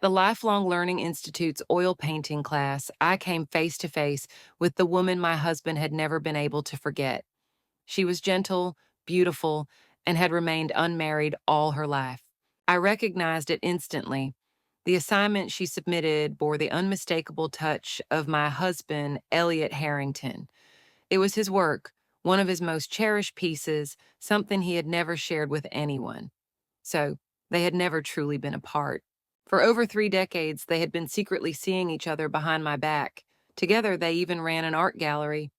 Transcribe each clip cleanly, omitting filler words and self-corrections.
the Lifelong Learning Institute's oil painting class, I came face to face with the woman my husband had never been able to forget. She was gentle, beautiful, and had remained unmarried all her life. I recognized it instantly. The assignment she submitted bore the unmistakable touch of my husband, Elliot Harrington. It was his work, one of his most cherished pieces, something he had never shared with anyone. So, they had never truly been apart. For over 3 decades, they had been secretly seeing each other behind my back. Together, they even ran an art gallery.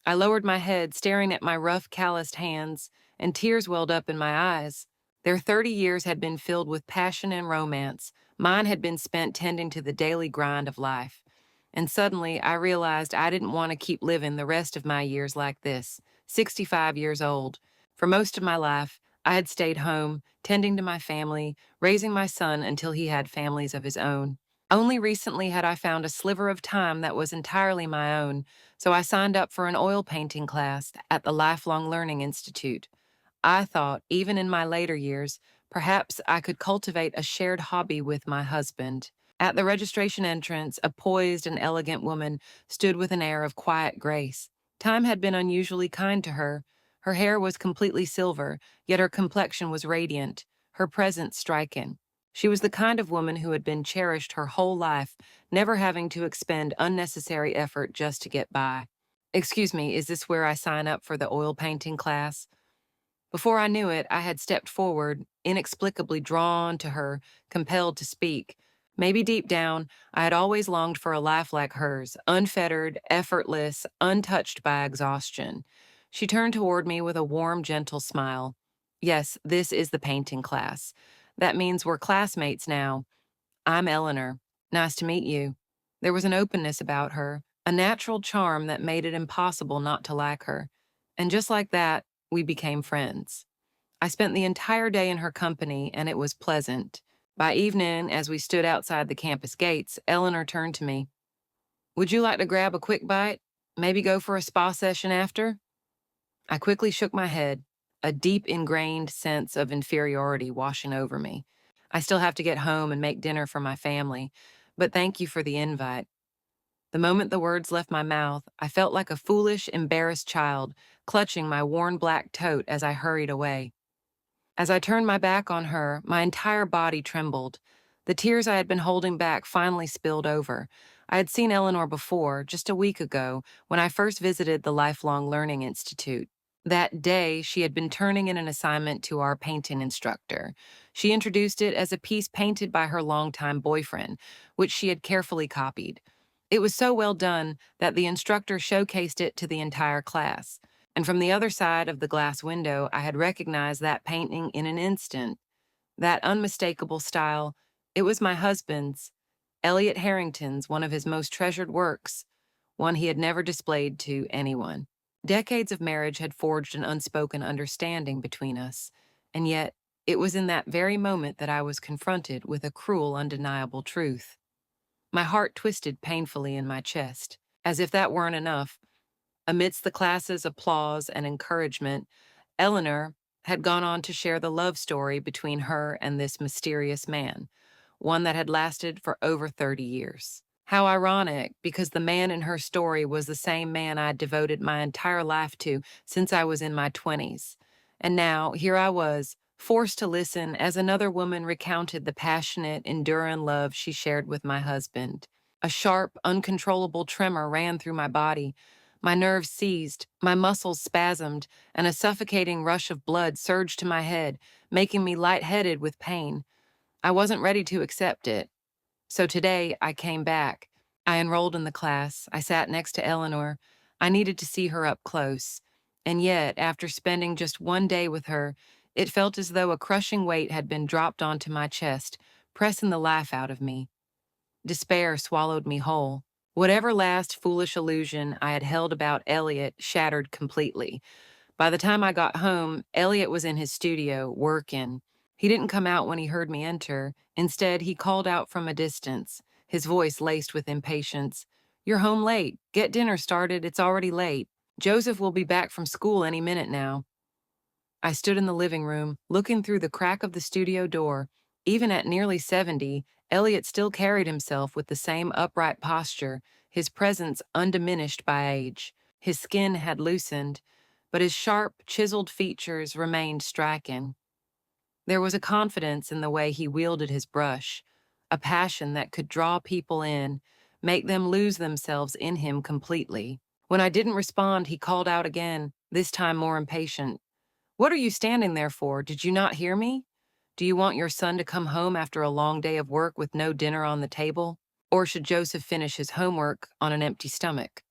I lowered my head, staring at my rough, calloused hands, and tears welled up in my eyes. Their 30 years had been filled with passion and romance. Mine had been spent tending to the daily grind of life. And suddenly, I realized I didn't want to keep living the rest of my years like this, 65 years old. For most of my life, I had stayed home, tending to my family, raising my son until he had families of his own. Only recently had I found a sliver of time that was entirely my own, so I signed up for an oil painting class at the Lifelong Learning Institute. I thought, even in my later years, perhaps I could cultivate a shared hobby with my husband. At the registration entrance, a poised and elegant woman stood with an air of quiet grace. Time had been unusually kind to her. Her hair was completely silver, yet her complexion was radiant, her presence striking. She was the kind of woman who had been cherished her whole life, never having to expend unnecessary effort just to get by. "Excuse me, is this where I sign up for the oil painting class?" Before I knew it, I had stepped forward, inexplicably drawn to her, compelled to speak. Maybe deep down, I had always longed for a life like hers, unfettered, effortless, untouched by exhaustion. She turned toward me with a warm, gentle smile. "Yes, this is the painting class. That means we're classmates now. I'm Eleanor. Nice to meet you." There was an openness about her, a natural charm that made it impossible not to like her. And just like that, we became friends. I spent the entire day in her company, and it was pleasant. By evening, as we stood outside the campus gates, Eleanor turned to me. "Would you like to grab a quick bite? Maybe go for a spa session after?" I quickly shook my head, a deep ingrained sense of inferiority washing over me. I still have to get home and make dinner for my family, but thank you for the invite. The moment the words left my mouth, I felt like a foolish, embarrassed child, clutching my worn black tote as I hurried away. As I turned my back on her, my entire body trembled. The tears I had been holding back finally spilled over. I had seen Eleanor before, just a week ago, when I first visited the Lifelong Learning Institute. That day, she had been turning in an assignment to our painting instructor. She introduced it as a piece painted by her longtime boyfriend, which she had carefully copied. It was so well done that the instructor showcased it to the entire class. And from the other side of the glass window, I had recognized that painting in an instant. That unmistakable style, it was my husband's, Elliot Harrington's, one of his most treasured works, one he had never displayed to anyone. Decades of marriage had forged an unspoken understanding between us, and yet it was in that very moment that I was confronted with a cruel, undeniable truth. My heart twisted painfully in my chest. As if that weren't enough, amidst the class's applause and encouragement, Eleanor had gone on to share the love story between her and this mysterious man, one that had lasted for over 30 years. How ironic, because the man in her story was the same man I'd devoted my entire life to since I was in my 20s. And now, here I was, forced to listen as another woman recounted the passionate, enduring love she shared with my husband. A sharp, uncontrollable tremor ran through my body. My nerves seized, my muscles spasmed, and a suffocating rush of blood surged to my head, making me lightheaded with pain. I wasn't ready to accept it. So today, I came back. I enrolled in the class. I sat next to Eleanor. I needed to see her up close. And yet, after spending just one day with her, it felt as though a crushing weight had been dropped onto my chest, pressing the life out of me. Despair swallowed me whole. Whatever last foolish illusion I had held about Elliot shattered completely. By the time I got home, Elliot was in his studio, working. He didn't come out when he heard me enter. Instead, he called out from a distance, his voice laced with impatience. "You're home late. Get dinner started. It's already late. Joseph will be back from school any minute now." I stood in the living room, looking through the crack of the studio door. Even at nearly 70, Elliot still carried himself with the same upright posture, his presence undiminished by age. His skin had loosened, but his sharp, chiseled features remained striking. There was a confidence in the way he wielded his brush, a passion that could draw people in, make them lose themselves in him completely. When I didn't respond, he called out again, this time more impatient. "What are you standing there for? Did you not hear me? Do you want your son to come home after a long day of work with no dinner on the table? Or should Joseph finish his homework on an empty stomach?"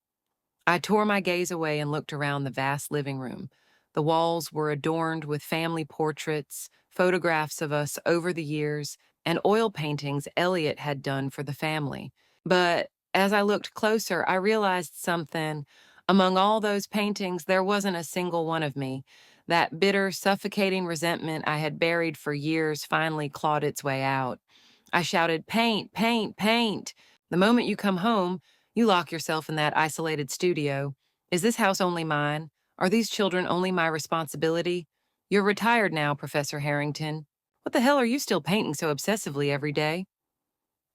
I tore my gaze away and looked around the vast living room. The walls were adorned with family portraits, photographs of us over the years, and oil paintings Elliot had done for the family. But as I looked closer, I realized something. Among all those paintings, there wasn't a single one of me. That bitter, suffocating resentment I had buried for years finally clawed its way out. I shouted, "Paint, paint, paint." The moment you come home, you lock yourself in that isolated studio. Is this house only mine? Are these children only my responsibility? You're retired now, Professor Harrington. What the hell are you still painting so obsessively every day?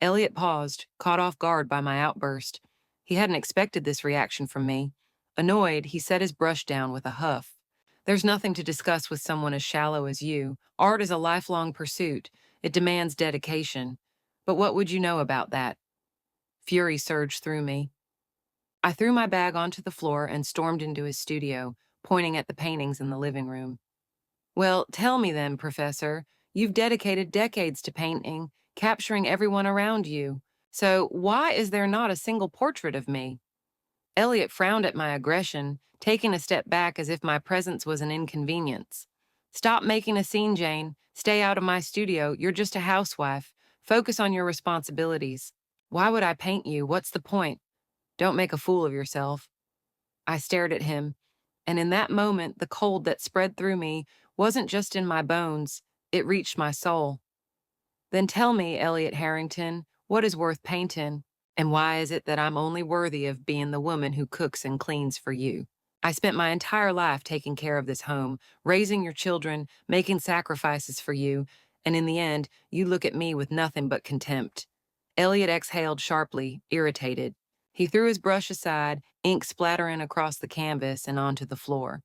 Elliot paused, caught off guard by my outburst. He hadn't expected this reaction from me. Annoyed, he set his brush down with a huff. There's nothing to discuss with someone as shallow as you. Art is a lifelong pursuit. It demands dedication. But what would you know about that? Fury surged through me. I threw my bag onto the floor and stormed into his studio, pointing at the paintings in the living room. Well, tell me then, Professor. You've dedicated decades to painting, capturing everyone around you. So why is there not a single portrait of me? Elliot frowned at my aggression, taking a step back as if my presence was an inconvenience. Stop making a scene, Jane. Stay out of my studio. You're just a housewife. Focus on your responsibilities. Why would I paint you? What's the point? Don't make a fool of yourself. I stared at him, and in that moment, the cold that spread through me wasn't just in my bones, it reached my soul. Then tell me, Elliot Harrington, what is worth painting? And why is it that I'm only worthy of being the woman who cooks and cleans for you? I spent my entire life taking care of this home, raising your children, making sacrifices for you, and in the end, you look at me with nothing but contempt. Elliot exhaled sharply, irritated. He threw his brush aside, ink splattering across the canvas and onto the floor.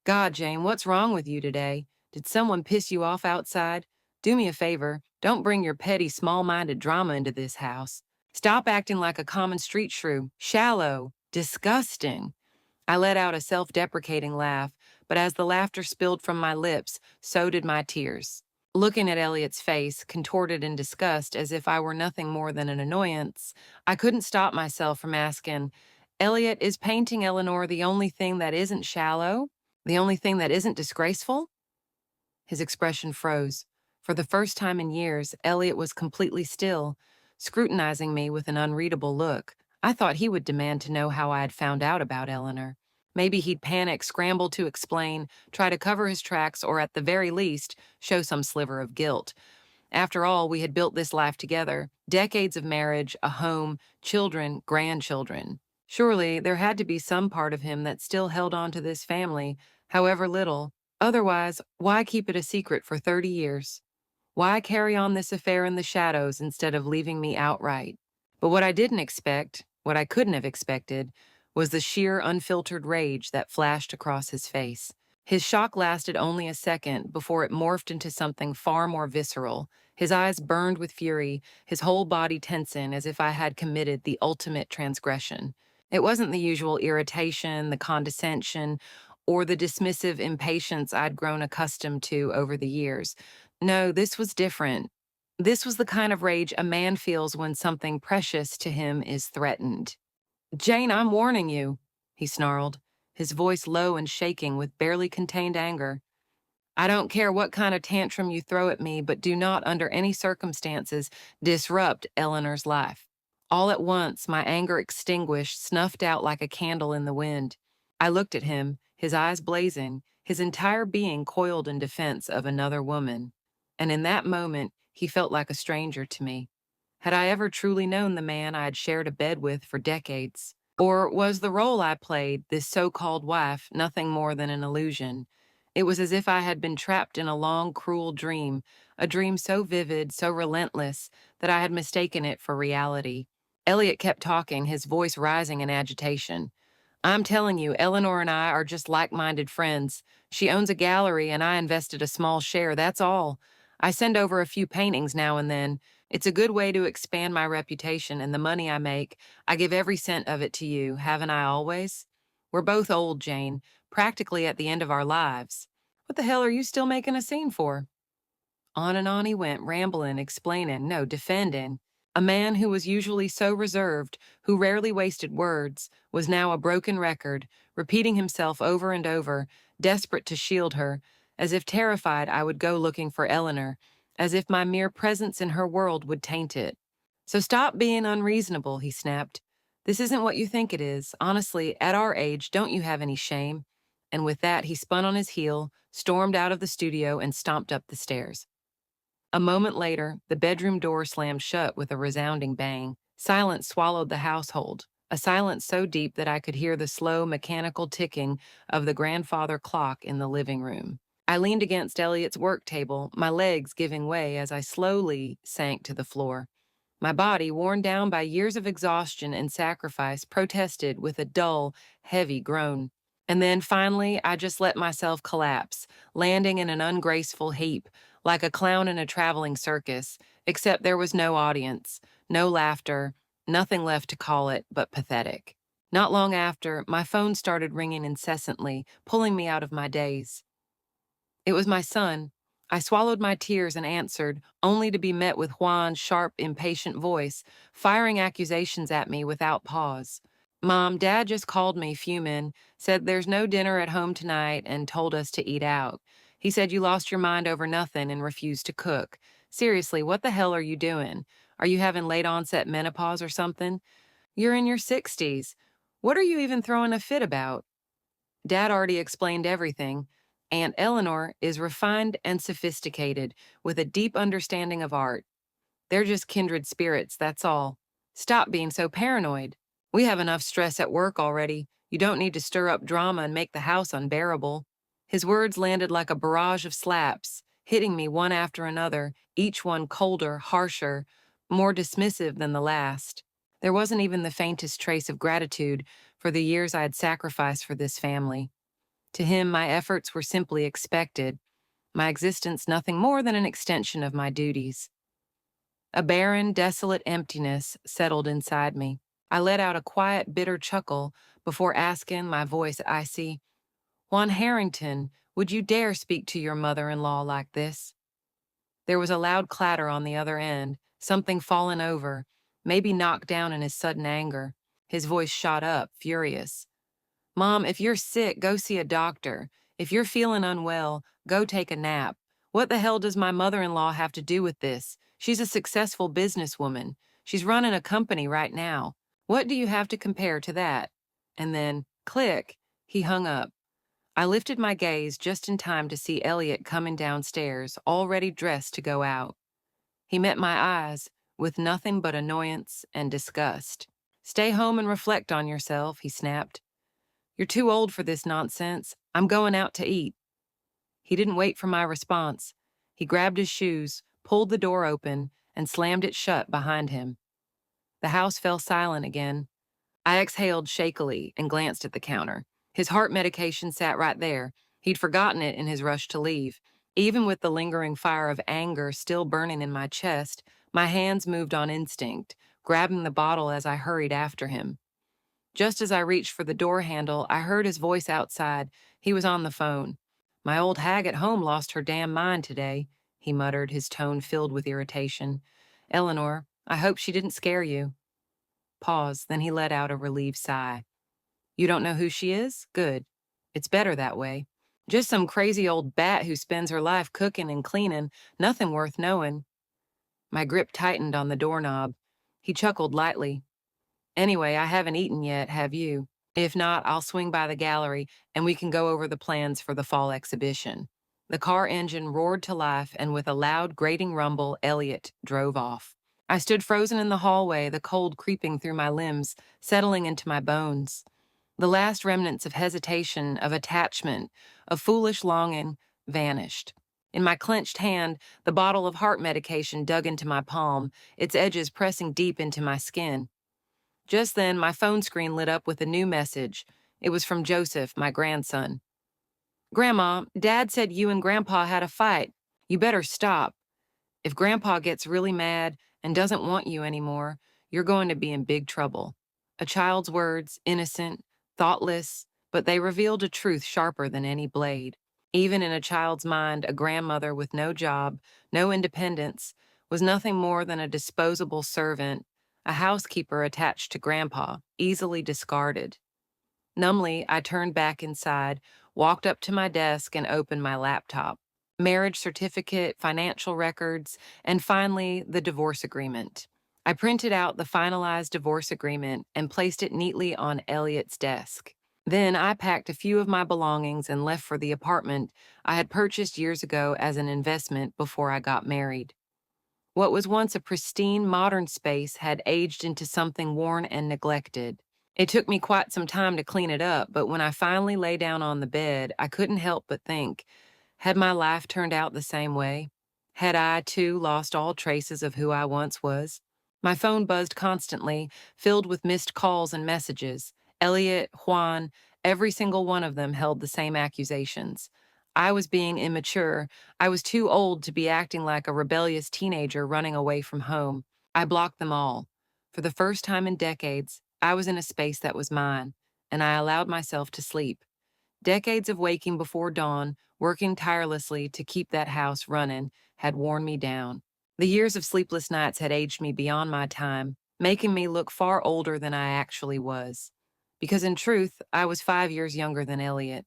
God, Jane, what's wrong with you today? Did someone piss you off outside? Do me a favor, don't bring your petty, small-minded drama into this house. Stop acting like a common street shrew, shallow, disgusting. I let out a self-deprecating laugh, but as the laughter spilled from my lips, so did my tears. Looking at Elliot's face, contorted in disgust as if I were nothing more than an annoyance, I couldn't stop myself from asking, Elliot, is painting Eleanor the only thing that isn't shallow? The only thing that isn't disgraceful? His expression froze. For the first time in years, Elliot was completely still, scrutinizing me with an unreadable look. I thought he would demand to know how I had found out about Eleanor. Maybe he'd panic, scramble to explain, try to cover his tracks, or at the very least, show some sliver of guilt. After all, we had built this life together, decades of marriage, a home, children, grandchildren. Surely there had to be some part of him that still held on to this family, however little. Otherwise, why keep it a secret for 30 years? Why carry on this affair in the shadows instead of leaving me outright? But what I didn't expect, what I couldn't have expected, was the sheer unfiltered rage that flashed across his face. His shock lasted only a second before it morphed into something far more visceral. His eyes burned with fury, his whole body tensing as if I had committed the ultimate transgression. It wasn't the usual irritation, the condescension, or the dismissive impatience I'd grown accustomed to over the years. No, this was different. This was the kind of rage a man feels when something precious to him is threatened. Jane, I'm warning you, he snarled, his voice low and shaking with barely contained anger. I don't care what kind of tantrum you throw at me, but do not, under any circumstances, disrupt Eleanor's life. All at once, my anger extinguished, snuffed out like a candle in the wind. I looked at him, his eyes blazing, his entire being coiled in defense of another woman. And in that moment, he felt like a stranger to me. Had I ever truly known the man I had shared a bed with for decades? Or was the role I played, this so-called wife, nothing more than an illusion? It was as if I had been trapped in a long, cruel dream, a dream so vivid, so relentless, that I had mistaken it for reality. Elliot kept talking, his voice rising in agitation. I'm telling you, Eleanor and I are just like-minded friends. She owns a gallery and I invested a small share, that's all. I send over a few paintings now and then. It's a good way to expand my reputation, and the money I make, I give every cent of it to you, haven't I always? We're both old, Jane, practically at the end of our lives. What the hell are you still making a scene for? On and on he went, rambling, explaining, no, defending. A man who was usually so reserved, who rarely wasted words, was now a broken record, repeating himself over and over, desperate to shield her, as if terrified I would go looking for Eleanor, as if my mere presence in her world would taint it. So stop being unreasonable, he snapped. This isn't what you think it is. Honestly, at our age, don't you have any shame? And with that, he spun on his heel, stormed out of the studio, and stomped up the stairs. A moment later, the bedroom door slammed shut with a resounding bang. Silence swallowed the household, a silence so deep that I could hear the slow, mechanical ticking of the grandfather clock in the living room. I leaned against Elliot's work table, my legs giving way as I slowly sank to the floor. My body, worn down by years of exhaustion and sacrifice, protested with a dull, heavy groan. And then finally, I just let myself collapse, landing in an ungraceful heap, like a clown in a traveling circus, except there was no audience, no laughter, nothing left to call it but pathetic. Not long after, my phone started ringing incessantly, pulling me out of my daze. It was my son. I swallowed my tears and answered, only to be met with Juan's sharp, impatient voice, firing accusations at me without pause. Mom, Dad just called me, fuming, said there's no dinner at home tonight and told us to eat out. He said you lost your mind over nothing and refused to cook. Seriously, what the hell are you doing? Are you having late onset menopause or something? You're in your 60s. What are you even throwing a fit about? Dad already explained everything. Aunt Eleanor is refined and sophisticated, with a deep understanding of art. They're just kindred spirits, that's all. Stop being so paranoid. We have enough stress at work already. You don't need to stir up drama and make the house unbearable. His words landed like a barrage of slaps, hitting me one after another, each one colder, harsher, more dismissive than the last. There wasn't even the faintest trace of gratitude for the years I had sacrificed for this family. To him, my efforts were simply expected, my existence nothing more than an extension of my duties. A barren, desolate emptiness settled inside me. I let out a quiet, bitter chuckle before asking, my voice icy, Juan Harrington, would you dare speak to your mother-in-law like this? There was a loud clatter on the other end, something fallen over, maybe knocked down in his sudden anger. His voice shot up, furious. Mom, if you're sick, go see a doctor. If you're feeling unwell, go take a nap. What the hell does my mother-in-law have to do with this? She's a successful businesswoman. She's running a company right now. What do you have to compare to that? And then, click, he hung up. I lifted my gaze just in time to see Elliot coming downstairs, already dressed to go out. He met my eyes with nothing but annoyance and disgust. Stay home and reflect on yourself, he snapped. You're too old for this nonsense. I'm going out to eat. He didn't wait for my response. He grabbed his shoes, pulled the door open, and slammed it shut behind him. The house fell silent again. I exhaled shakily and glanced at the counter. His heart medication sat right there. He'd forgotten it in his rush to leave. Even with the lingering fire of anger still burning in my chest, my hands moved on instinct, grabbing the bottle as I hurried after him. Just as I reached for the door handle, I heard his voice outside. He was on the phone. My old hag at home lost her damn mind today, he muttered, his tone filled with irritation. Eleanor, I hope she didn't scare you. Pause, then he let out a relieved sigh. You don't know who she is? Good. It's better that way. Just some crazy old bat who spends her life cooking and cleaning, nothing worth knowing. My grip tightened on the doorknob. He chuckled lightly. Anyway, I haven't eaten yet, have you? If not, I'll swing by the gallery and we can go over the plans for the fall exhibition. The car engine roared to life, and with a loud, grating rumble, Elliot drove off. I stood frozen in the hallway, the cold creeping through my limbs, settling into my bones. The last remnants of hesitation, of attachment, of foolish longing vanished. In my clenched hand, the bottle of heart medication dug into my palm, its edges pressing deep into my skin. Just then, my phone screen lit up with a new message. It was from Joseph, my grandson. Grandma, Dad said you and Grandpa had a fight. You better stop. If Grandpa gets really mad and doesn't want you anymore, you're going to be in big trouble. A child's words, innocent, thoughtless, but they revealed a truth sharper than any blade. Even in a child's mind, a grandmother with no job, no independence, was nothing more than a disposable servant, a housekeeper attached to Grandpa, easily discarded. Numbly, I turned back inside, walked up to my desk, and opened my laptop. Marriage certificate, financial records, and finally, the divorce agreement. I printed out the finalized divorce agreement and placed it neatly on Elliot's desk. Then I packed a few of my belongings and left for the apartment I had purchased years ago as an investment before I got married. What was once a pristine, modern space had aged into something worn and neglected. It took me quite some time to clean it up, but when I finally lay down on the bed, I couldn't help but think, had my life turned out the same way? Had I, too, lost all traces of who I once was? My phone buzzed constantly, filled with missed calls and messages. Elliot, Juan, every single one of them held the same accusations. I was being immature. I was too old to be acting like a rebellious teenager running away from home. I blocked them all. For the first time in decades, I was in a space that was mine, and I allowed myself to sleep. Decades of waking before dawn, working tirelessly to keep that house running, had worn me down. The years of sleepless nights had aged me beyond my time, making me look far older than I actually was. Because in truth, I was 5 years younger than Elliot.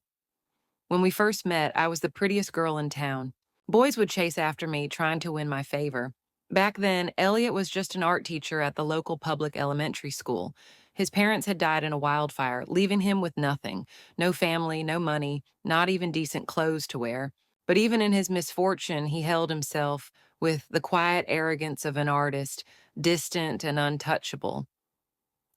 When we first met, I was the prettiest girl in town. Boys would chase after me, trying to win my favor. Back then, Elliot was just an art teacher at the local public elementary school. His parents had died in a wildfire, leaving him with nothing. No family, no money, not even decent clothes to wear. But even in his misfortune, he held himself with the quiet arrogance of an artist, distant and untouchable.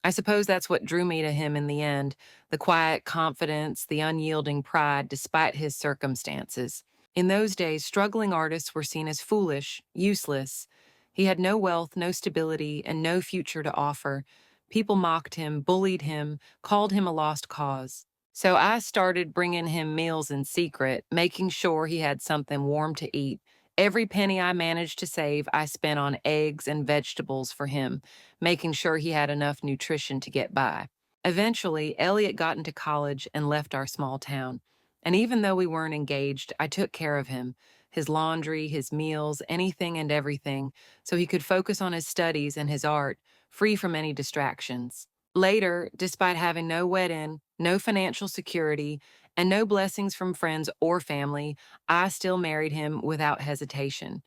I suppose that's what drew me to him in the end, the quiet confidence, the unyielding pride despite his circumstances. In those days, struggling artists were seen as foolish, useless. He had no wealth, no stability, and no future to offer. People mocked him, bullied him, called him a lost cause. So I started bringing him meals in secret, making sure he had something warm to eat. Every penny I managed to save, I spent on eggs and vegetables for him, making sure he had enough nutrition to get by. Eventually, Elliot got into college and left our small town. And even though we weren't engaged, I took care of him, his laundry, his meals, anything and everything, so he could focus on his studies and his art, free from any distractions. Later, despite having no wedding, no financial security, and no blessings from friends or family, I still married him without hesitation.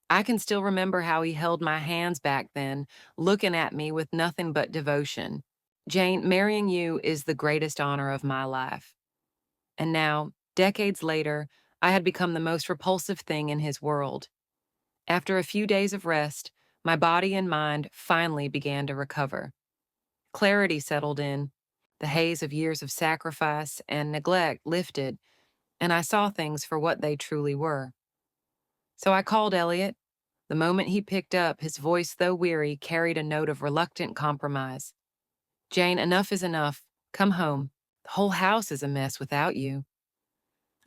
I can still remember how he held my hands back then, looking at me with nothing but devotion. Jane, marrying you is the greatest honor of my life. And now, decades later, I had become the most repulsive thing in his world. After a few days of rest, my body and mind finally began to recover. Clarity settled in. The haze of years of sacrifice and neglect lifted, and I saw things for what they truly were. So I called Elliot. The moment he picked up, his voice, though weary, carried a note of reluctant compromise. Jane, enough is enough. Come home. The whole house is a mess without you.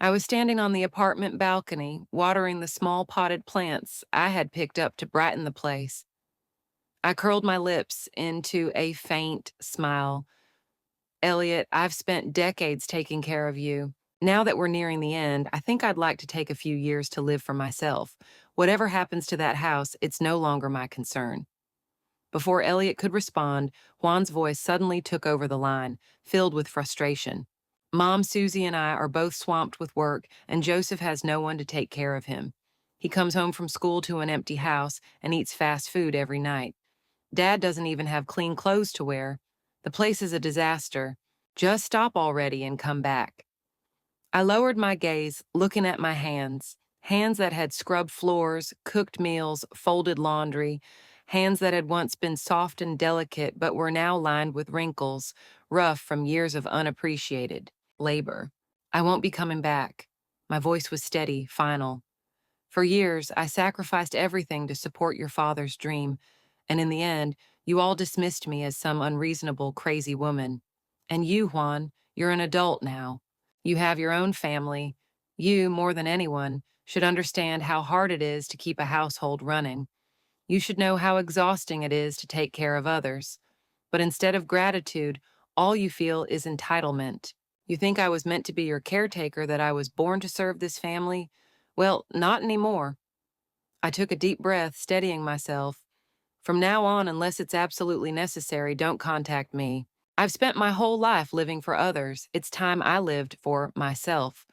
I was standing on the apartment balcony, watering the small potted plants I had picked up to brighten the place. I curled my lips into a faint smile. Elliot, I've spent decades taking care of you. Now that we're nearing the end, I think I'd like to take a few years to live for myself. Whatever happens to that house, it's no longer my concern. Before Elliot could respond, Juan's voice suddenly took over the line, filled with frustration. Mom, Susie, and I are both swamped with work, and Joseph has no one to take care of him. He comes home from school to an empty house and eats fast food every night. Dad doesn't even have clean clothes to wear. The place is a disaster. Just stop already and come back. I lowered my gaze, looking at my hands. Hands that had scrubbed floors, cooked meals, folded laundry. Hands that had once been soft and delicate but were now lined with wrinkles, rough from years of unappreciated labor. I won't be coming back. My voice was steady, final. For years, I sacrificed everything to support your father's dream, and in the end, you all dismissed me as some unreasonable, crazy woman. And you, Juan, you're an adult now. You have your own family. You, more than anyone, should understand how hard it is to keep a household running. You should know how exhausting it is to take care of others. But instead of gratitude, all you feel is entitlement. You think I was meant to be your caretaker, that I was born to serve this family? Well, not anymore. I took a deep breath, steadying myself. From now on, unless it's absolutely necessary, don't contact me. I've spent my whole life living for others. It's time I lived for myself.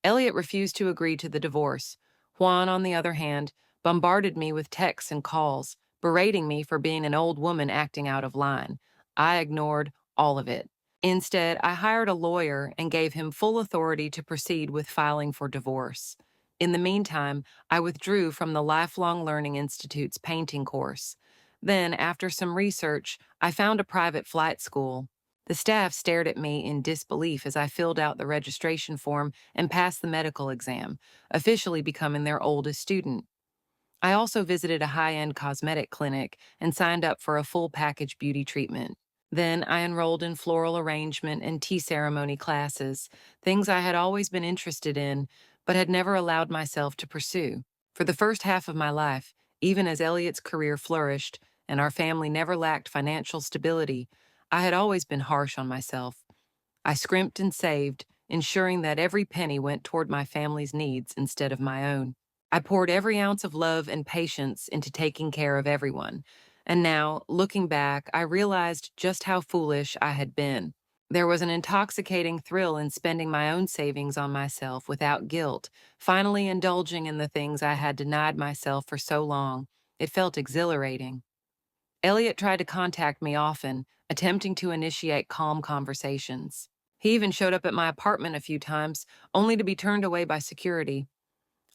Elliot refused to agree to the divorce. Juan, on the other hand, bombarded me with texts and calls, berating me for being an old woman acting out of line. I ignored all of it. Instead, I hired a lawyer and gave him full authority to proceed with filing for divorce. In the meantime, I withdrew from the Lifelong Learning Institute's painting course. Then, after some research, I found a private flight school. The staff stared at me in disbelief as I filled out the registration form and passed the medical exam, officially becoming their oldest student. I also visited a high-end cosmetic clinic and signed up for a full package beauty treatment. Then I enrolled in floral arrangement and tea ceremony classes, things I had always been interested in, but had never allowed myself to pursue. For the first half of my life, even as Elliot's career flourished and our family never lacked financial stability, I had always been harsh on myself. I scrimped and saved, ensuring that every penny went toward my family's needs instead of my own. I poured every ounce of love and patience into taking care of everyone. And now, looking back, I realized just how foolish I had been. There was an intoxicating thrill in spending my own savings on myself without guilt, finally indulging in the things I had denied myself for so long. It felt exhilarating. Elliot tried to contact me often, attempting to initiate calm conversations. He even showed up at my apartment a few times, only to be turned away by security.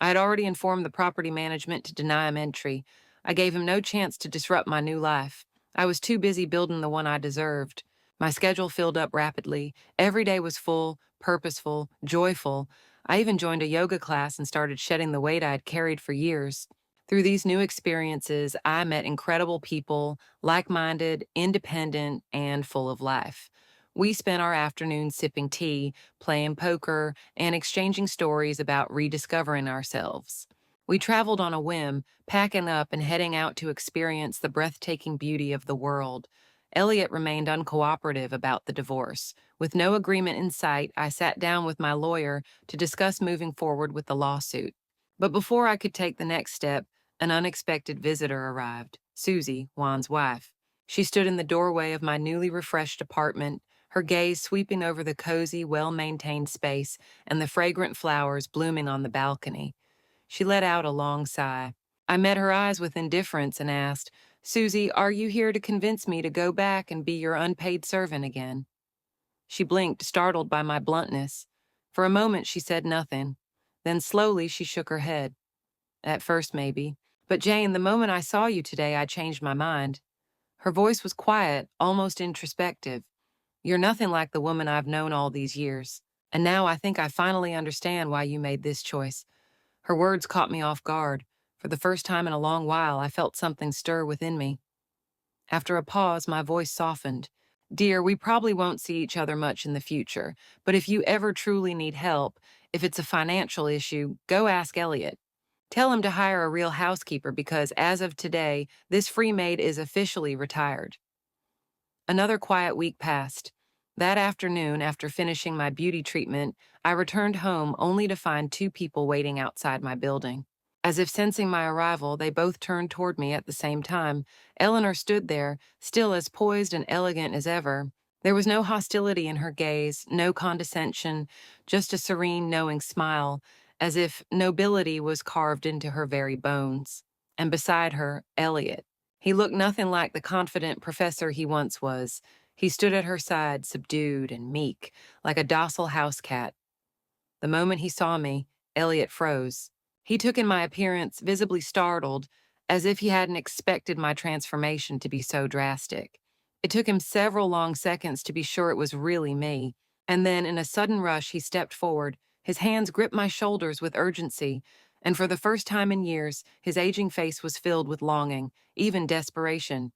I had already informed the property management to deny him entry. I gave him no chance to disrupt my new life. I was too busy building the one I deserved. My schedule filled up rapidly. Every day was full, purposeful, joyful. I even joined a yoga class and started shedding the weight I had carried for years. Through these new experiences, I met incredible people, like-minded, independent, and full of life. We spent our afternoons sipping tea, playing poker, and exchanging stories about rediscovering ourselves. We traveled on a whim, packing up and heading out to experience the breathtaking beauty of the world. Elliot remained uncooperative about the divorce. With no agreement in sight, I sat down with my lawyer to discuss moving forward with the lawsuit. But before I could take the next step, an unexpected visitor arrived, Susie, Juan's wife. She stood in the doorway of my newly refreshed apartment, her gaze sweeping over the cozy, well-maintained space and the fragrant flowers blooming on the balcony. She let out a long sigh. I met her eyes with indifference and asked, "Susie, are you here to convince me to go back and be your unpaid servant again?" She blinked, startled by my bluntness. For a moment, she said nothing. Then slowly, she shook her head. "At first, maybe. But Jane, the moment I saw you today, I changed my mind." Her voice was quiet, almost introspective. "You're nothing like the woman I've known all these years. And now I think I finally understand why you made this choice." Her words caught me off guard. For the first time in a long while, I felt something stir within me. After a pause, my voice softened. "Dear, we probably won't see each other much in the future, but if you ever truly need help, if it's a financial issue, go ask Elliot. Tell him to hire a real housekeeper because, as of today, this free maid is officially retired." Another quiet week passed. That afternoon, after finishing my beauty treatment, I returned home only to find two people waiting outside my building. As if sensing my arrival, they both turned toward me at the same time. Eleanor stood there, still as poised and elegant as ever. There was no hostility in her gaze, no condescension, just a serene, knowing smile, as if nobility was carved into her very bones. And beside her, Elliot. He looked nothing like the confident professor he once was. He stood at her side, subdued and meek, like a docile house cat. The moment he saw me, Elliot froze. He took in my appearance, visibly startled, as if he hadn't expected my transformation to be so drastic. It took him several long seconds to be sure it was really me, and then in a sudden rush he stepped forward. His hands gripped my shoulders with urgency, And for the first time in years, his aging face was filled with longing, even desperation.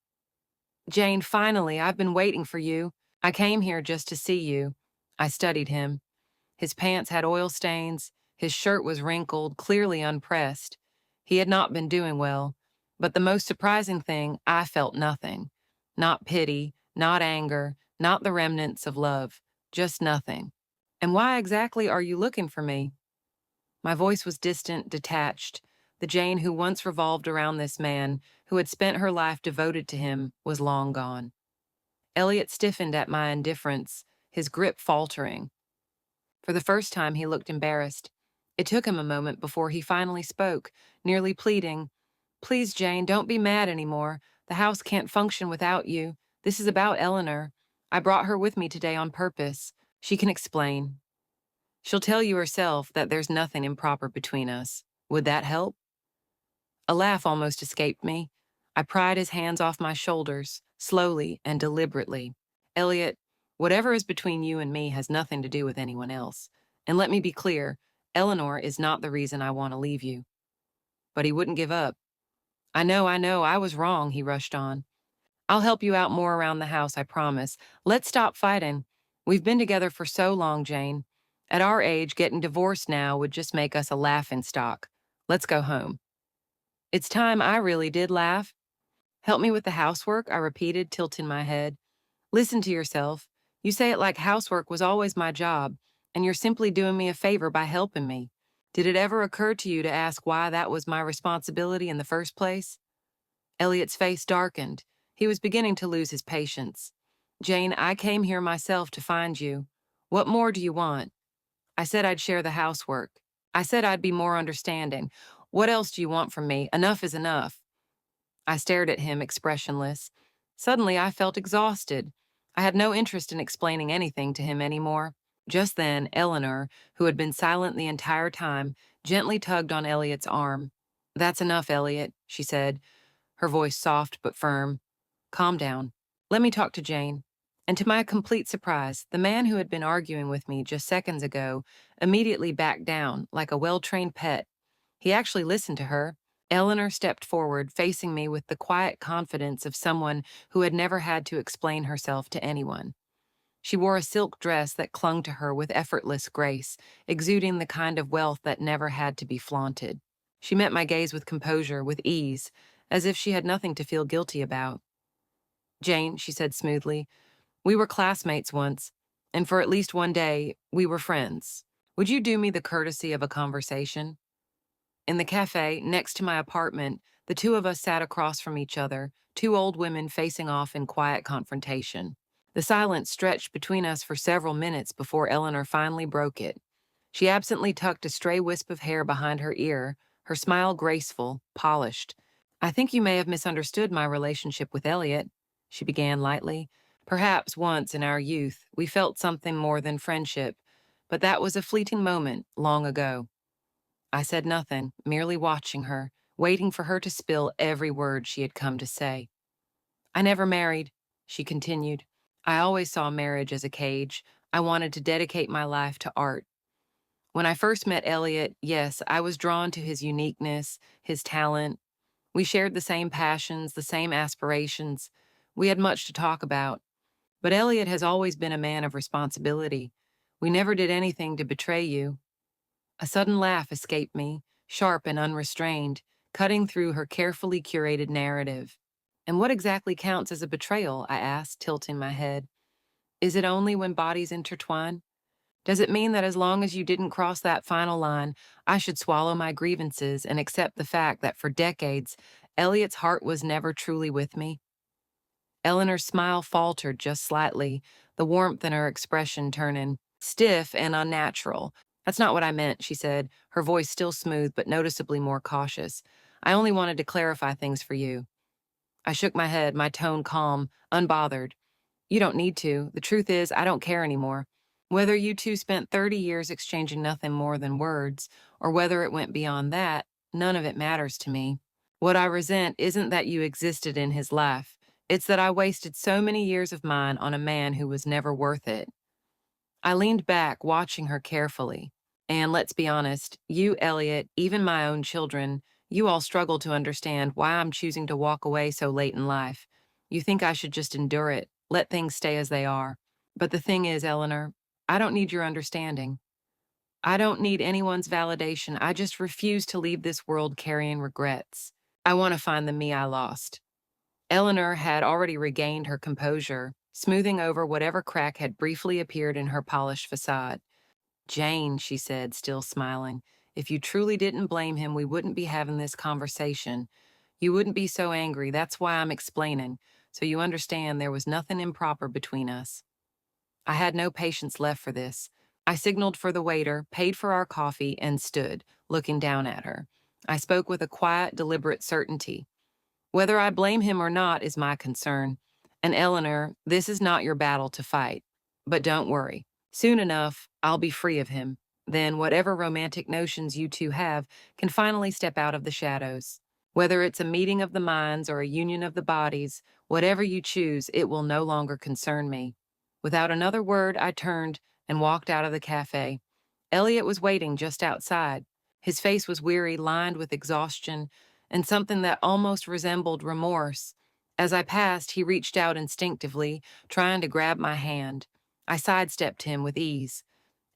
Jane, finally, I've been waiting for you. I came here just to see you. I studied him. His pants had oil stains, his shirt was wrinkled, clearly unpressed. He had not been doing well. But the most surprising thing, I felt nothing. Not pity, not anger, not the remnants of love, just nothing. And why exactly are you looking for me? My voice was distant, detached. The Jane who once revolved around this man, who had spent her life devoted to him, was long gone. Elliot stiffened at my indifference, his grip faltering. For the first time, he looked embarrassed. It took him a moment before he finally spoke, nearly pleading, "Please, Jane, don't be mad anymore. The house can't function without you. This is about Eleanor. I brought her with me today on purpose. She can explain. She'll tell you herself that there's nothing improper between us. Would that help?" A laugh almost escaped me. I pried his hands off my shoulders, slowly and deliberately. "Elliot, whatever is between you and me has nothing to do with anyone else. And let me be clear, Eleanor is not the reason I want to leave you." But he wouldn't give up. I know, I was wrong," he rushed on. "I'll help you out more around the house, I promise. Let's stop fighting. We've been together for so long, Jane. At our age, getting divorced now would just make us a laughingstock. Let's go home." It's time I really did laugh. "Help me with the housework," I repeated, tilting my head. "Listen to yourself. You say it like housework was always my job, and you're simply doing me a favor by helping me. Did it ever occur to you to ask why that was my responsibility in the first place?" Elliot's face darkened. He was beginning to lose his patience. "Jane, I came here myself to find you. What more do you want? I said I'd share the housework. I said I'd be more understanding. What else do you want from me? Enough is enough." I stared at him, expressionless. Suddenly, I felt exhausted. I had no interest in explaining anything to him anymore. Just then, Eleanor, who had been silent the entire time, gently tugged on Elliot's arm. "That's enough, Elliot," she said, her voice soft but firm. "Calm down. Let me talk to Jane." And to my complete surprise, the man who had been arguing with me just seconds ago immediately backed down, like a well-trained pet. He actually listened to her. Eleanor stepped forward, facing me with the quiet confidence of someone who had never had to explain herself to anyone. She wore a silk dress that clung to her with effortless grace, exuding the kind of wealth that never had to be flaunted. She met my gaze with composure, with ease, as if she had nothing to feel guilty about. "Jane," she said smoothly, "we were classmates once, and for at least one day, we were friends. Would you do me the courtesy of a conversation?" In the cafe, next to my apartment, the two of us sat across from each other, two old women facing off in quiet confrontation. The silence stretched between us for several minutes before Eleanor finally broke it. She absently tucked a stray wisp of hair behind her ear, her smile graceful, polished. "I think you may have misunderstood my relationship with Elliot," she began lightly. "Perhaps once in our youth we felt something more than friendship, but that was a fleeting moment long ago." I said nothing, merely watching her, waiting for her to spill every word she had come to say. "I never married," she continued. "I always saw marriage as a cage. I wanted to dedicate my life to art. When I first met Elliot, yes, I was drawn to his uniqueness, his talent. We shared the same passions, the same aspirations. We had much to talk about. But Elliot has always been a man of responsibility. We never did anything to betray you." A sudden laugh escaped me, sharp and unrestrained, cutting through her carefully curated narrative. "And what exactly counts as a betrayal?" I asked, tilting my head. "Is it only when bodies intertwine? Does it mean that as long as you didn't cross that final line, I should swallow my grievances and accept the fact that for decades, Elliot's heart was never truly with me?" Eleanor's smile faltered just slightly, the warmth in her expression turning stiff and unnatural. "That's not what I meant," she said, her voice still smooth but noticeably more cautious. "I only wanted to clarify things for you." I shook my head, my tone calm, unbothered. "You don't need to. The truth is, I don't care anymore. Whether you two spent 30 years exchanging nothing more than words, or whether it went beyond that, none of it matters to me. What I resent isn't that you existed in his life. It's that I wasted so many years of mine on a man who was never worth it." I leaned back, watching her carefully. And let's be honest, you, Elliot, even my own children, you all struggle to understand why I'm choosing to walk away so late in life. You think I should just endure it, let things stay as they are. But the thing is, Eleanor, I don't need your understanding. I don't need anyone's validation. I just refuse to leave this world carrying regrets. I want to find the me I lost. Eleanor had already regained her composure, smoothing over whatever crack had briefly appeared in her polished facade. Jane, she said, still smiling, if you truly didn't blame him, we wouldn't be having this conversation. You wouldn't be so angry. That's why I'm explaining, so you understand there was nothing improper between us. I had no patience left for this. I signaled for the waiter, paid for our coffee, and stood, looking down at her. I spoke with a quiet, deliberate certainty. Whether I blame him or not is my concern. And Eleanor, this is not your battle to fight. But don't worry. Soon enough, I'll be free of him. Then whatever romantic notions you two have can finally step out of the shadows. Whether it's a meeting of the minds or a union of the bodies, whatever you choose, it will no longer concern me. Without another word, I turned and walked out of the cafe. Elliot was waiting just outside. His face was weary, lined with exhaustion, and something that almost resembled remorse. As I passed, he reached out instinctively, trying to grab my hand. I sidestepped him with ease.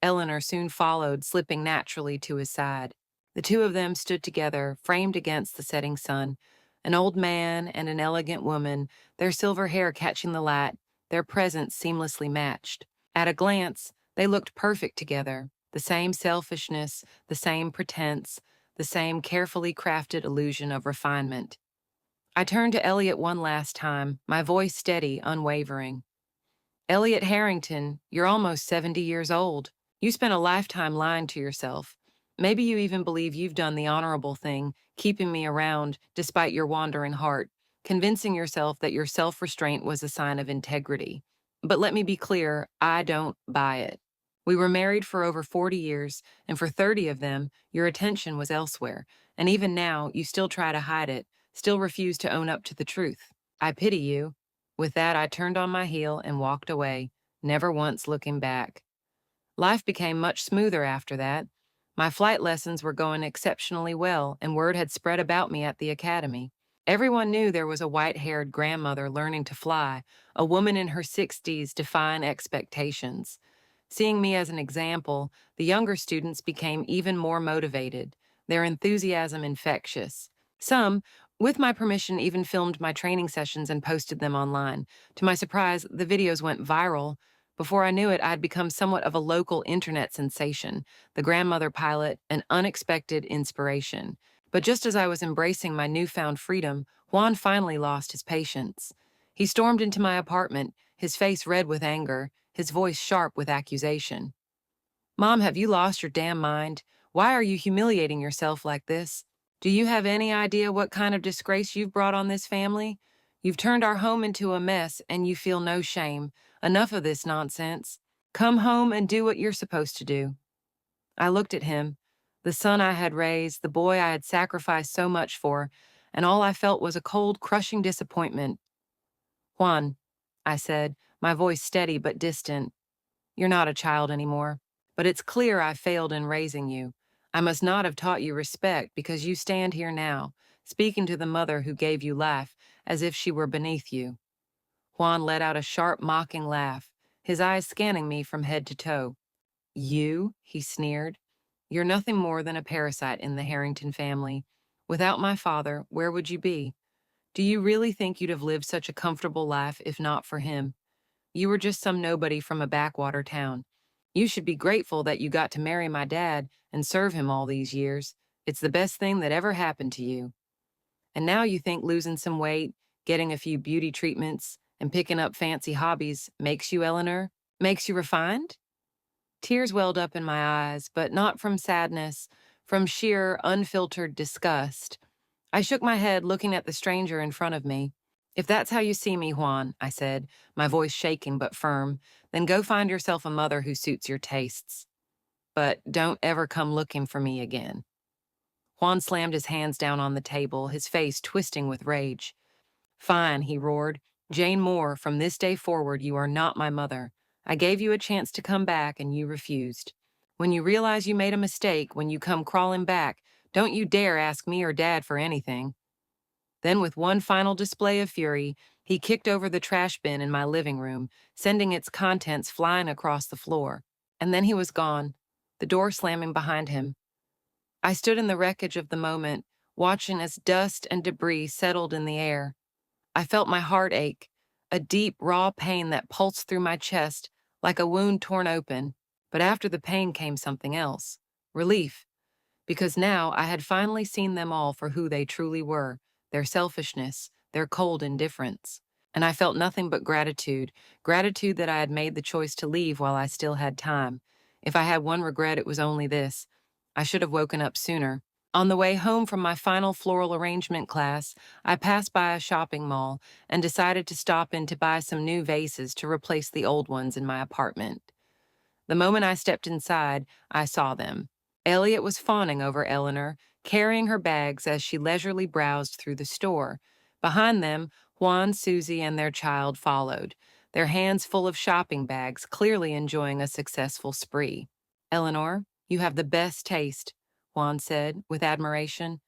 Eleanor soon followed, slipping naturally to his side. The two of them stood together, framed against the setting sun, an old man and an elegant woman, their silver hair catching the light, their presence seamlessly matched. At a glance, they looked perfect together, the same selfishness, the same pretense, the same carefully crafted illusion of refinement. I turned to Elliot one last time, my voice steady, unwavering. Elliot Harrington, you're almost 70 years old. You spent a lifetime lying to yourself. Maybe you even believe you've done the honorable thing, keeping me around despite your wandering heart, convincing yourself that your self-restraint was a sign of integrity. But let me be clear, I don't buy it. We were married for over 40 years, and for 30 of them, your attention was elsewhere. And even now, you still try to hide it, still refuse to own up to the truth. I pity you. With that, I turned on my heel and walked away, never once looking back. Life became much smoother after that. My flight lessons were going exceptionally well, and word had spread about me at the academy. Everyone knew there was a white-haired grandmother learning to fly, a woman in her 60s defying expectations. Seeing me as an example, the younger students became even more motivated, their enthusiasm infectious. Some, with my permission, even filmed my training sessions and posted them online. To my surprise, the videos went viral. Before I knew it, I'd become somewhat of a local internet sensation, the grandmother pilot, an unexpected inspiration. But just as I was embracing my newfound freedom, Juan finally lost his patience. He stormed into my apartment, his face red with anger, his voice sharp with accusation. Mom, have you lost your damn mind? Why are you humiliating yourself like this? Do you have any idea what kind of disgrace you've brought on this family? You've turned our home into a mess, and you feel no shame. Enough of this nonsense. Come home and do what you're supposed to do. I looked at him, the son I had raised, the boy I had sacrificed so much for, and all I felt was a cold, crushing disappointment. Juan, I said, my voice steady but distant, you're not a child anymore, but it's clear I failed in raising you. I must not have taught you respect because you stand here now, speaking to the mother who gave you life as if she were beneath you. Juan let out a sharp, mocking laugh, his eyes scanning me from head to toe. You, he sneered. You're nothing more than a parasite in the Harrington family. Without my father, where would you be? Do you really think you'd have lived such a comfortable life if not for him? You were just some nobody from a backwater town. You should be grateful that you got to marry my dad and serve him all these years. It's the best thing that ever happened to you. And now you think losing some weight, getting a few beauty treatments, and picking up fancy hobbies makes you, Eleanor? Makes you refined? Tears welled up in my eyes, but not from sadness, from sheer, unfiltered disgust. I shook my head, looking at the stranger in front of me. If that's how you see me, Juan, I said, my voice shaking but firm, then go find yourself a mother who suits your tastes. But don't ever come looking for me again. Juan slammed his hands down on the table, his face twisting with rage. Fine, he roared. Jane Moore, from this day forward, you are not my mother. I gave you a chance to come back, and you refused. When you realize you made a mistake, when you come crawling back, don't you dare ask me or Dad for anything." Then, with one final display of fury, he kicked over the trash bin in my living room, sending its contents flying across the floor. And then he was gone, the door slamming behind him. I stood in the wreckage of the moment, watching as dust and debris settled in the air. I felt my heart ache, a deep, raw pain that pulsed through my chest like a wound torn open. But after the pain came something else, relief, because now I had finally seen them all for who they truly were, their selfishness, their cold indifference. And I felt nothing but gratitude, gratitude that I had made the choice to leave while I still had time. If I had one regret, it was only this: I should have woken up sooner. On the way home from my final floral arrangement class, I passed by a shopping mall and decided to stop in to buy some new vases to replace the old ones in my apartment. The moment I stepped inside, I saw them. Elliot was fawning over Eleanor, carrying her bags as she leisurely browsed through the store. Behind them, Juan, Susie, and their child followed, their hands full of shopping bags, clearly enjoying a successful spree. "Eleanor, you have the best taste," Juan said, with admiration.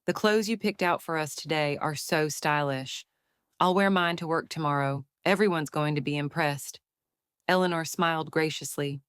"The clothes you picked out for us today are so stylish. I'll wear mine to work tomorrow. Everyone's going to be impressed." Eleanor smiled graciously.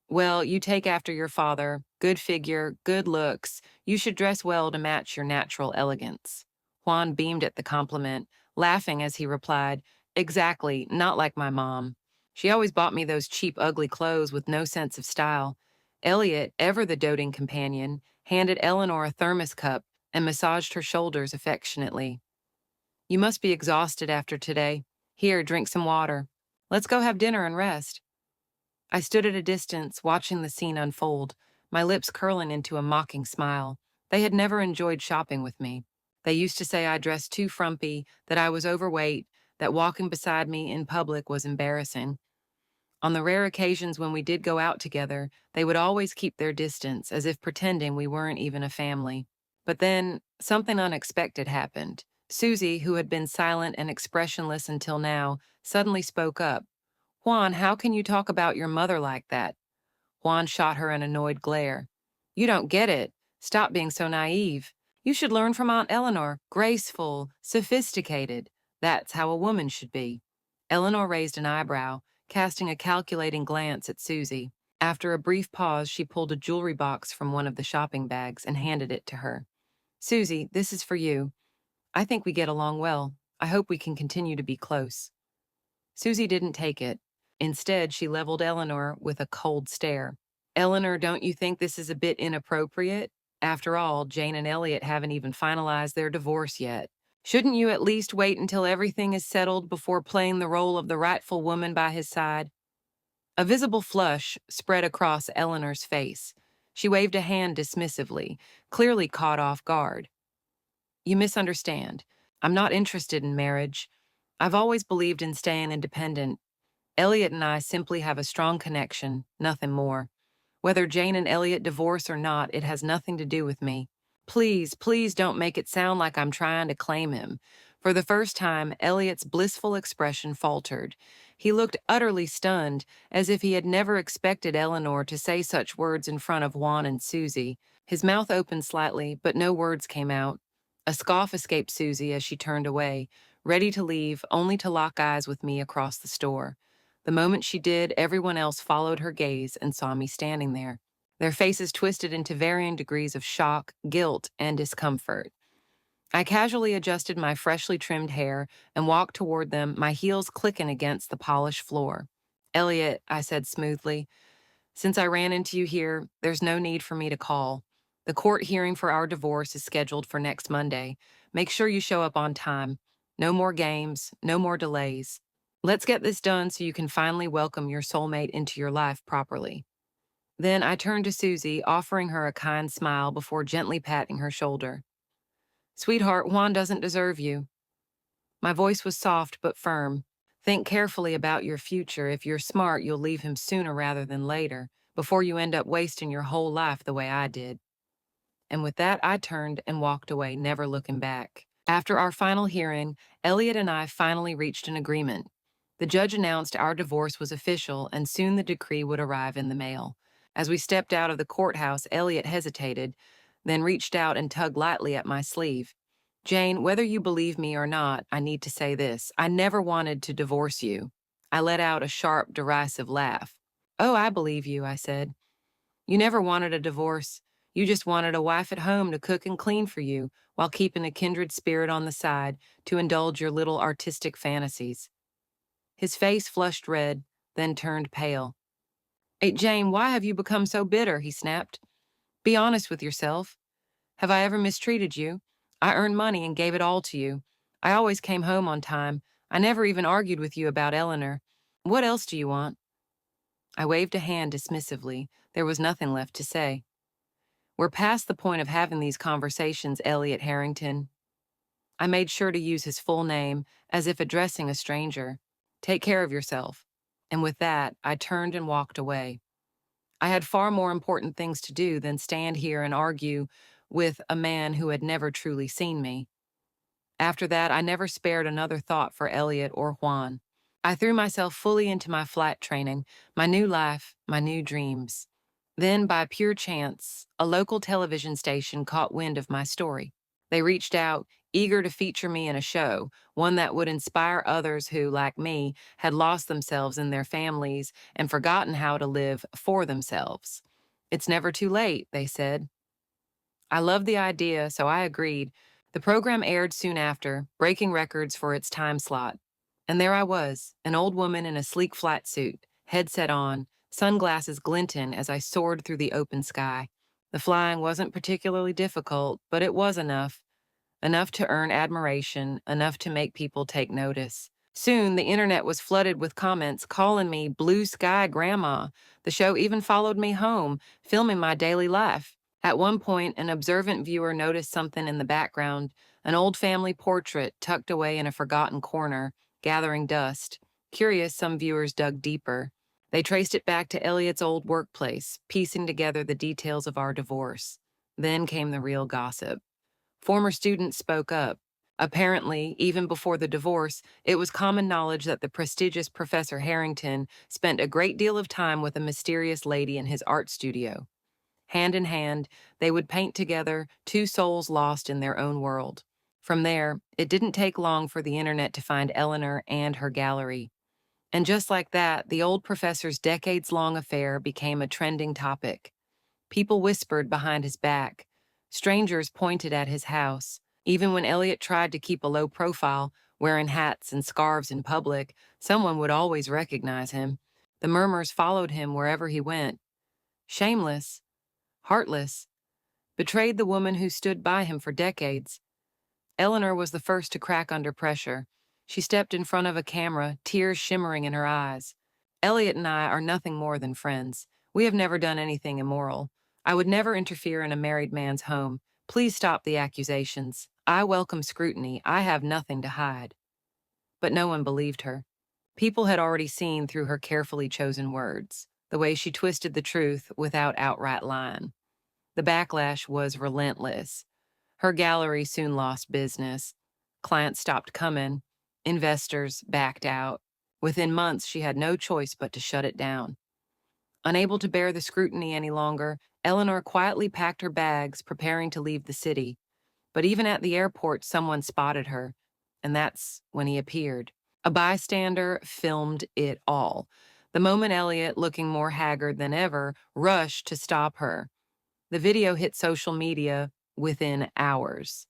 "Well, you take after your father. Good figure, good looks. You should dress well to match your natural elegance." Juan beamed at the compliment, laughing as he replied, "Exactly, not like my mom. She always bought me those cheap, ugly clothes with no sense of style." Elliot, ever the doting companion, handed Eleanor a thermos cup and massaged her shoulders affectionately. "You must be exhausted after today. Here, drink some water. Let's go have dinner and rest." I stood at a distance, watching the scene unfold, my lips curling into a mocking smile. They had never enjoyed shopping with me. They used to say I dressed too frumpy, that I was overweight, that walking beside me in public was embarrassing. On the rare occasions when we did go out together, they would always keep their distance, as if pretending we weren't even a family. But then, something unexpected happened. Susie, who had been silent and expressionless until now, suddenly spoke up. "Juan, how can you talk about your mother like that?" Juan shot her an annoyed glare. "You don't get it. Stop being so naive. You should learn from Aunt Eleanor. Graceful, sophisticated. That's how a woman should be." Eleanor raised an eyebrow, casting a calculating glance at Susie. After a brief pause, she pulled a jewelry box from one of the shopping bags and handed it to her. "Susie, this is for you. I think we get along well. I hope we can continue to be close." Susie didn't take it. Instead, she leveled Eleanor with a cold stare. "Eleanor, don't you think this is a bit inappropriate? After all, Jane and Elliot haven't even finalized their divorce yet. Shouldn't you at least wait until everything is settled before playing the role of the rightful woman by his side?" A visible flush spread across Eleanor's face. She waved a hand dismissively, clearly caught off guard. "You misunderstand. I'm not interested in marriage. I've always believed in staying independent. Elliot and I simply have a strong connection, nothing more. Whether Jane and Elliot divorce or not, it has nothing to do with me. Please, please don't make it sound like I'm trying to claim him." For the first time, Elliot's blissful expression faltered. He looked utterly stunned, as if he had never expected Eleanor to say such words in front of Juan and Susie. His mouth opened slightly, but no words came out. A scoff escaped Susie as she turned away, ready to leave, only to lock eyes with me across the store. The moment she did, everyone else followed her gaze and saw me standing there, their faces twisted into varying degrees of shock, guilt, and discomfort. I casually adjusted my freshly trimmed hair and walked toward them, my heels clicking against the polished floor. "Elliot," I said smoothly, "since I ran into you here, there's no need for me to call. The court hearing for our divorce is scheduled for next Monday. Make sure you show up on time. No more games, no more delays. Let's get this done so you can finally welcome your soulmate into your life properly." Then I turned to Susie, offering her a kind smile before gently patting her shoulder. "Sweetheart, Juan doesn't deserve you." My voice was soft but firm. "Think carefully about your future. If you're smart, you'll leave him sooner rather than later, before you end up wasting your whole life the way I did." And with that, I turned and walked away, never looking back. After our final hearing, Elliot and I finally reached an agreement. The judge announced our divorce was official, and soon the decree would arrive in the mail. As we stepped out of the courthouse, Elliot hesitated, then reached out and tugged lightly at my sleeve. Jane, whether you believe me or not, I need to say this. I never wanted to divorce you. I let out a sharp, derisive laugh. Oh, I believe you, I said. You never wanted a divorce. You just wanted a wife at home to cook and clean for you while keeping a kindred spirit on the side to indulge your little artistic fantasies. His face flushed red, then turned pale. Hey, Jane, why have you become so bitter? He snapped. Be honest with yourself. Have I ever mistreated you? I earned money and gave it all to you. I always came home on time. I never even argued with you about Eleanor. What else do you want? I waved a hand dismissively. There was nothing left to say. We're past the point of having these conversations, Elliot Harrington. I made sure to use his full name, as if addressing a stranger. Take care of yourself. And with that, I turned and walked away. I had far more important things to do than stand here and argue with a man who had never truly seen me. After that, I never spared another thought for Elliot or Juan. I threw myself fully into my flight training, my new life, my new dreams. Then, by pure chance, a local television station caught wind of my story. They reached out, eager to feature me in a show, one that would inspire others who, like me, had lost themselves in their families and forgotten how to live for themselves. It's never too late, they said. I loved the idea, so I agreed. The program aired soon after, breaking records for its time slot. And there I was, an old woman in a sleek flat suit, headset on, sunglasses glinting as I soared through the open sky. The flying wasn't particularly difficult, but it was enough. Enough to earn admiration, enough to make people take notice. Soon, the internet was flooded with comments calling me Blue Sky Grandma. The show even followed me home, filming my daily life. At one point, an observant viewer noticed something in the background, an old family portrait tucked away in a forgotten corner, gathering dust. Curious, some viewers dug deeper. They traced it back to Elliot's old workplace, piecing together the details of our divorce. Then came the real gossip. Former students spoke up. Apparently, even before the divorce, it was common knowledge that the prestigious Professor Harrington spent a great deal of time with a mysterious lady in his art studio. Hand in hand, they would paint together, two souls lost in their own world. From there, it didn't take long for the internet to find Eleanor and her gallery. And just like that, the old professor's decades-long affair became a trending topic. People whispered behind his back. Strangers pointed at his house. Even when Elliot tried to keep a low profile, wearing hats and scarves in public, someone would always recognize him. The murmurs followed him wherever he went. Shameless, heartless, betrayed the woman who stood by him for decades. Eleanor was the first to crack under pressure. She stepped in front of a camera, tears shimmering in her eyes. Elliot and I are nothing more than friends. We have never done anything immoral. I would never interfere in a married man's home. Please stop the accusations. I welcome scrutiny. I have nothing to hide. But no one believed her. People had already seen through her carefully chosen words, the way she twisted the truth without outright lying. The backlash was relentless. Her gallery soon lost business. Clients stopped coming. Investors backed out. Within months, she had no choice but to shut it down. Unable to bear the scrutiny any longer, Eleanor quietly packed her bags, preparing to leave the city. But even at the airport, someone spotted her, and that's when he appeared. A bystander filmed it all. The moment Elliot, looking more haggard than ever, rushed to stop her. The video hit social media within hours.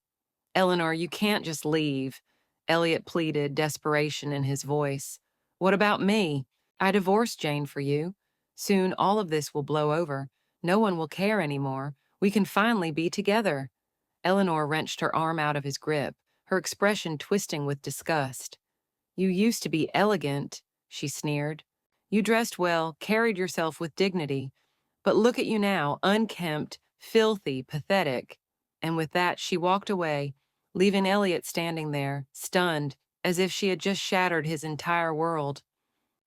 Eleanor, you can't just leave, Elliot pleaded, desperation in his voice. What about me? I divorced Jane for you. Soon all of this will blow over. No one will care anymore. We can finally be together. Eleanor wrenched her arm out of his grip, her expression twisting with disgust. You used to be elegant, she sneered. You dressed well, carried yourself with dignity. But look at you now, unkempt, filthy, pathetic. And with that, she walked away, leaving Elliot standing there, stunned, as if she had just shattered his entire world.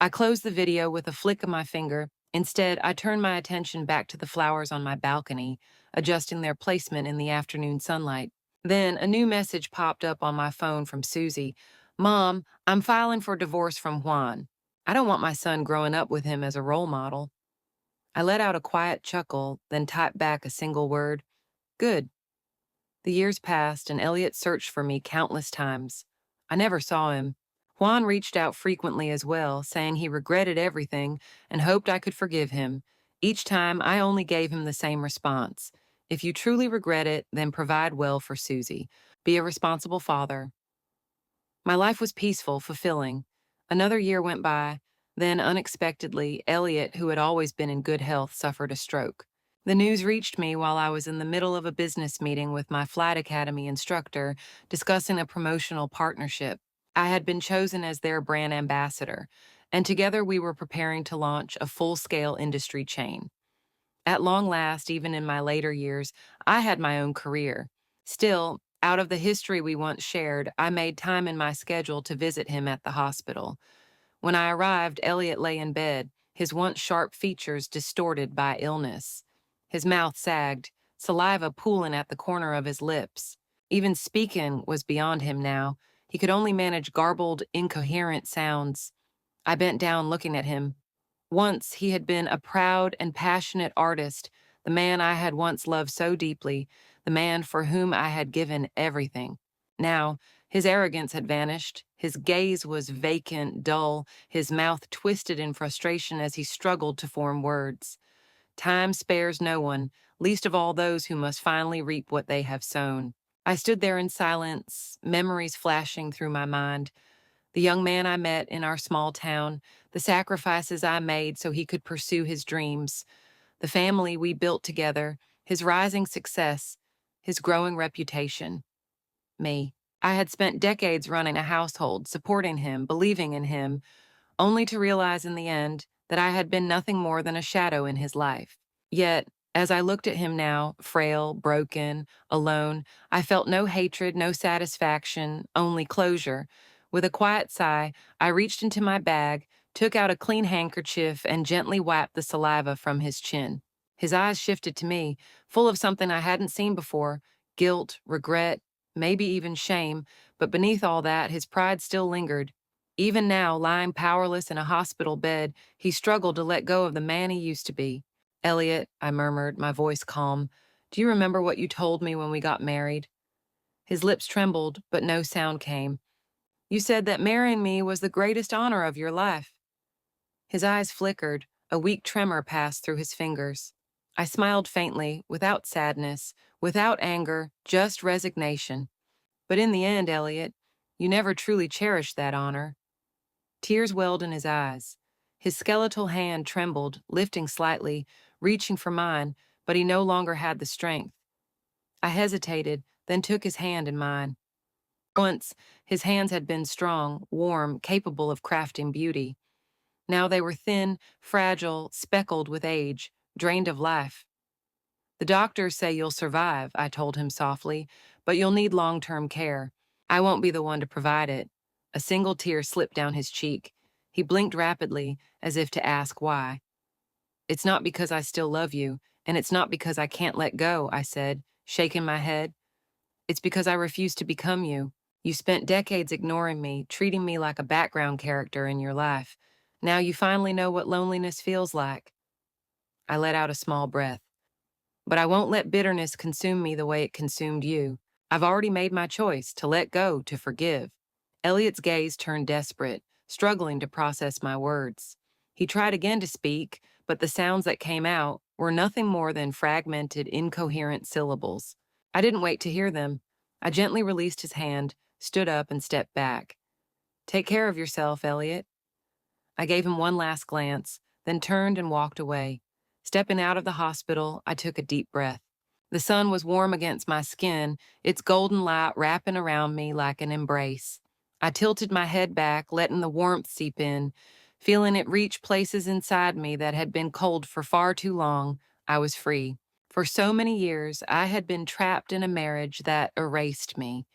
I closed the video with a flick of my finger. Instead, I turned my attention back to the flowers on my balcony, adjusting their placement in the afternoon sunlight. Then a new message popped up on my phone from Susie. Mom, I'm filing for divorce from Juan. I don't want my son growing up with him as a role model. I let out a quiet chuckle, then typed back a single word. Good. The years passed, and Elliot searched for me countless times. I never saw him. Juan reached out frequently as well, saying he regretted everything and hoped I could forgive him. Each time, I only gave him the same response. If you truly regret it, then provide well for Susie. Be a responsible father. My life was peaceful, fulfilling. Another year went by. Then, unexpectedly, Elliot, who had always been in good health, suffered a stroke. The news reached me while I was in the middle of a business meeting with my flight academy instructor discussing a promotional partnership. I had been chosen as their brand ambassador, and together we were preparing to launch a full-scale industry chain. At long last, even in my later years, I had my own career. Still, out of the history we once shared, I made time in my schedule to visit him at the hospital. When I arrived, Elliot lay in bed, his once sharp features distorted by illness. His mouth sagged, saliva pooling at the corner of his lips. Even speaking was beyond him now. He could only manage garbled, incoherent sounds. I bent down looking at him. Once he had been a proud and passionate artist, the man I had once loved so deeply, the man for whom I had given everything. Now, his arrogance had vanished. His gaze was vacant, dull, his mouth twisted in frustration as he struggled to form words. Time spares no one, least of all those who must finally reap what they have sown. I stood there in silence, memories flashing through my mind. The young man I met in our small town, the sacrifices I made so he could pursue his dreams, the family we built together, his rising success, his growing reputation. Me. I had spent decades running a household, supporting him, believing in him, only to realize in the end that I had been nothing more than a shadow in his life. Yet, as I looked at him now, frail, broken, alone, I felt no hatred, no satisfaction, only closure. With a quiet sigh, I reached into my bag, took out a clean handkerchief, and gently wiped the saliva from his chin. His eyes shifted to me, full of something I hadn't seen before: guilt, regret, maybe even shame, but beneath all that, his pride still lingered. Even now, lying powerless in a hospital bed, he struggled to let go of the man he used to be. Elliot, I murmured, my voice calm, do you remember what you told me when we got married? His lips trembled, but no sound came. You said that marrying me was the greatest honor of your life. His eyes flickered, a weak tremor passed through his fingers. I smiled faintly, without sadness, without anger, just resignation. But in the end, Elliot, you never truly cherished that honor. Tears welled in his eyes. His skeletal hand trembled, lifting slightly, reaching for mine, but he no longer had the strength. I hesitated, then took his hand in mine. Once, his hands had been strong, warm, capable of crafting beauty. Now they were thin, fragile, speckled with age, drained of life. The doctors say you'll survive, I told him softly, but you'll need long-term care. I won't be the one to provide it. A single tear slipped down his cheek. He blinked rapidly, as if to ask why. It's not because I still love you, and it's not because I can't let go, I said, shaking my head. It's because I refuse to become you. You spent decades ignoring me, treating me like a background character in your life. Now you finally know what loneliness feels like. I let out a small breath. But I won't let bitterness consume me the way it consumed you. I've already made my choice to let go, to forgive. Elliot's gaze turned desperate, struggling to process my words. He tried again to speak, but the sounds that came out were nothing more than fragmented, incoherent syllables. I didn't wait to hear them. I gently released his hand, stood up, and stepped back. Take care of yourself, Elliot. I gave him one last glance, then turned and walked away. Stepping out of the hospital, I took a deep breath. The sun was warm against my skin, its golden light wrapping around me like an embrace. I tilted my head back, letting the warmth seep in. Feeling it reach places inside me that had been cold for far too long, I was free. For so many years, I had been trapped in a marriage that erased me.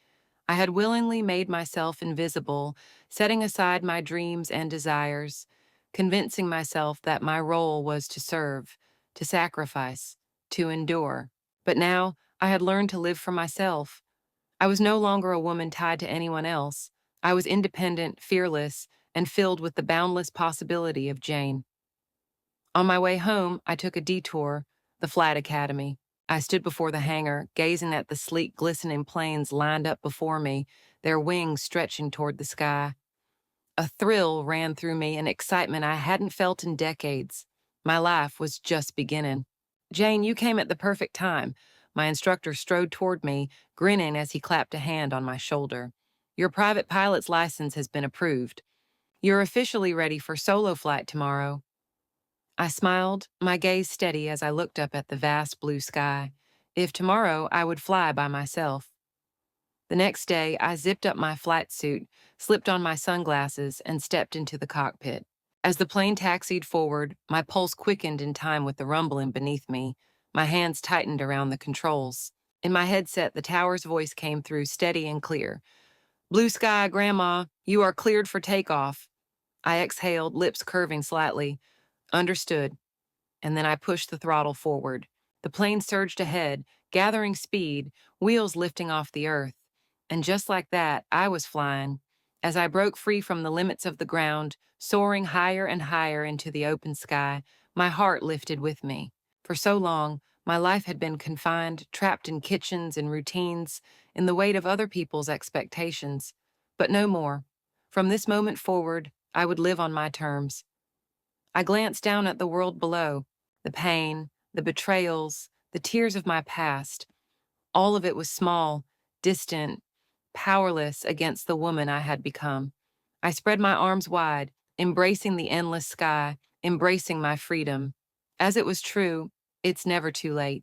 I had willingly made myself invisible, setting aside my dreams and desires, convincing myself that my role was to serve, to sacrifice, to endure. But now I had learned to live for myself. I was no longer a woman tied to anyone else. I was independent, fearless, and filled with the boundless possibility of Jane. On my way home, I took a detour, the Flight Academy. I stood before the hangar, gazing at the sleek, glistening planes lined up before me, their wings stretching toward the sky. A thrill ran through me, an excitement I hadn't felt in decades. My life was just beginning. Jane, you came at the perfect time. My instructor strode toward me, grinning as he clapped a hand on my shoulder. Your private pilot's license has been approved. You're officially ready for solo flight tomorrow. I smiled, my gaze steady as I looked up at the vast blue sky. If tomorrow, I would fly by myself. The next day, I zipped up my flight suit, slipped on my sunglasses, and stepped into the cockpit. As the plane taxied forward, my pulse quickened in time with the rumbling beneath me. My hands tightened around the controls. In my headset, the tower's voice came through steady and clear. Blue sky, Grandma, you are cleared for takeoff. I exhaled, lips curving slightly. Understood. And then I pushed the throttle forward. The plane surged ahead, gathering speed, wheels lifting off the earth. And just like that, I was flying. As I broke free from the limits of the ground, soaring higher and higher into the open sky, my heart lifted with me. For so long, my life had been confined, trapped in kitchens and routines, in the weight of other people's expectations. But no more. From this moment forward, I would live on my terms. I glanced down at the world below, the pain, the betrayals, the tears of my past. All of it was small, distant, powerless against the woman I had become. I spread my arms wide, embracing the endless sky, embracing my freedom. As it was true, it's never too late.